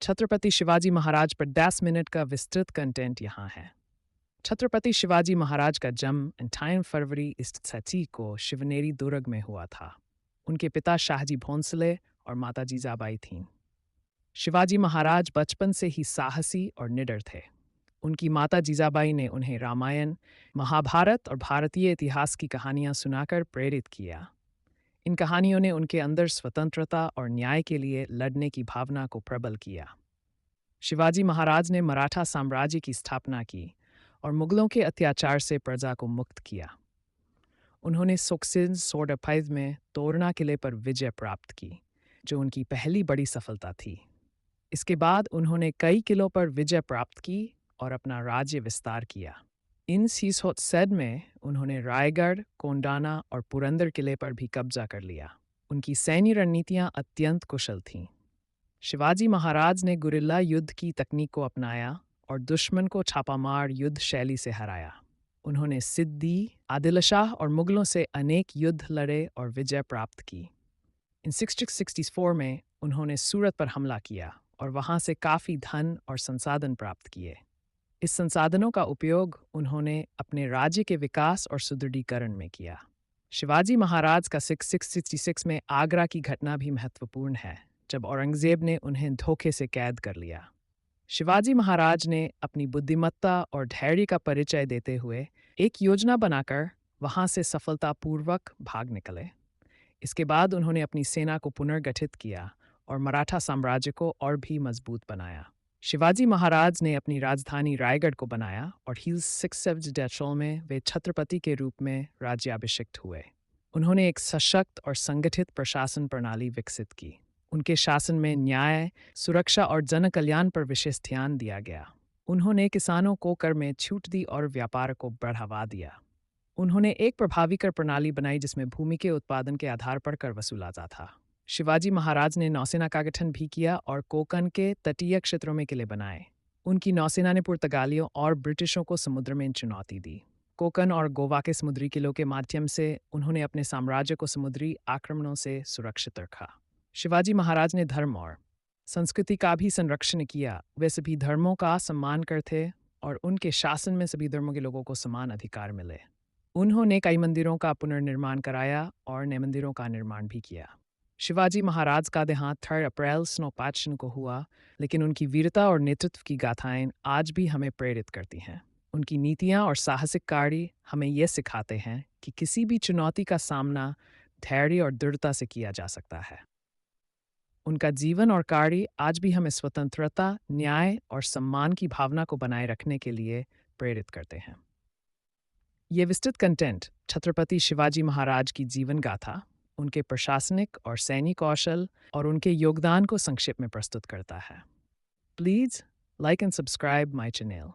छत्रपति शिवाजी महाराज पर 10 मिनट का विस्तृत कंटेंट यहाँ है। छत्रपति शिवाजी महाराज का जन्म 28 फरवरी ईस्वी को शिवनेरी दुर्ग में हुआ था। उनके पिता शाहजी भोंसले और माता जीजाबाई थीं। शिवाजी महाराज बचपन से ही साहसी और निडर थे। उनकी माता जीजाबाई ने उन्हें रामायण, महाभारत और भारतीय इतिहास की कहानियां सुनाकर प्रेरित किया। इन कहानियों ने उनके अंदर स्वतंत्रता और न्याय के लिए लड़ने की भावना को प्रबल किया। शिवाजी महाराज ने मराठा साम्राज्य की स्थापना की और मुगलों के अत्याचार से प्रजा को मुक्त किया। उन्होंने सुखसिंह सोडफाइव में तोरना किले पर विजय प्राप्त की, जो उनकी पहली बड़ी सफलता थी। इसके बाद उन्होंने कई किलों पर विजय प्राप्त की और अपना राज्य विस्तार किया। इन सीसोत्सव में उन्होंने रायगढ़, कोंडाना और पुरंदर किले पर भी कब्जा कर लिया। उनकी सैन्य रणनीतियां अत्यंत कुशल थीं। शिवाजी महाराज ने गुरिल्ला युद्ध की तकनीक को अपनाया और दुश्मन को छापामार युद्ध शैली से हराया। उन्होंने सिद्दी, आदिल शाह और मुगलों से अनेक युद्ध लड़े और विजय प्राप्त की। इन 1664 में उन्होंने सूरत पर हमला किया और वहां से काफ़ी धन और संसाधन प्राप्त किए। इस संसाधनों का उपयोग उन्होंने अपने राज्य के विकास और सुदृढ़ीकरण में किया। शिवाजी महाराज का 1666 में आगरा की घटना भी महत्वपूर्ण है, जब औरंगजेब ने उन्हें धोखे से कैद कर लिया। शिवाजी महाराज ने अपनी बुद्धिमत्ता और धैर्य का परिचय देते हुए एक योजना बनाकर वहां से सफलतापूर्वक भाग निकले। इसके बाद उन्होंने अपनी सेना को पुनर्गठित किया और मराठा साम्राज्य को और भी मजबूत बनाया। शिवाजी महाराज ने अपनी राजधानी रायगढ़ को बनाया और 1670 में वे छत्रपति के रूप में राज्याभिषिक्त हुए। उन्होंने एक सशक्त और संगठित प्रशासन प्रणाली विकसित की। उनके शासन में न्याय, सुरक्षा और जन कल्याण पर विशेष ध्यान दिया गया। उन्होंने किसानों को कर में छूट दी और व्यापार को बढ़ावा दिया। उन्होंने एक प्रभावी कर प्रणाली बनाई जिसमें भूमि के उत्पादन के आधार पर कर वसूला जाता था। शिवाजी महाराज ने नौसेना का गठन भी किया और कोंकण के तटीय क्षेत्रों में किले बनाए। उनकी नौसेना ने पुर्तगालियों और ब्रिटिशों को समुद्र में चुनौती दी। कोंकण और गोवा के समुद्री किलों के माध्यम से उन्होंने अपने साम्राज्य को समुद्री आक्रमणों से सुरक्षित रखा। शिवाजी महाराज ने धर्म और संस्कृति का भी संरक्षण किया। वे सभी धर्मों का सम्मान करते और उनके शासन में सभी धर्मों के लोगों को समान अधिकार मिले। उन्होंने कई मंदिरों का पुनर्निर्माण कराया और नए मंदिरों का निर्माण भी किया। शिवाजी महाराज का देहांत 3 अप्रैल 1905 को हुआ, लेकिन उनकी वीरता और नेतृत्व की गाथाएं आज भी हमें प्रेरित करती हैं। उनकी नीतियां और साहसिक कार्य हमें यह सिखाते हैं कि किसी भी चुनौती का सामना धैर्य और दृढ़ता से किया जा सकता है। उनका जीवन और कार्य आज भी हमें स्वतंत्रता, न्याय और सम्मान की भावना को बनाए रखने के लिए प्रेरित करते हैं। ये विस्तृत कंटेंट छत्रपति शिवाजी महाराज की जीवन गाथा, उनके प्रशासनिक और सैनिक कौशल और उनके योगदान को संक्षेप में प्रस्तुत करता है। Please like and subscribe my channel.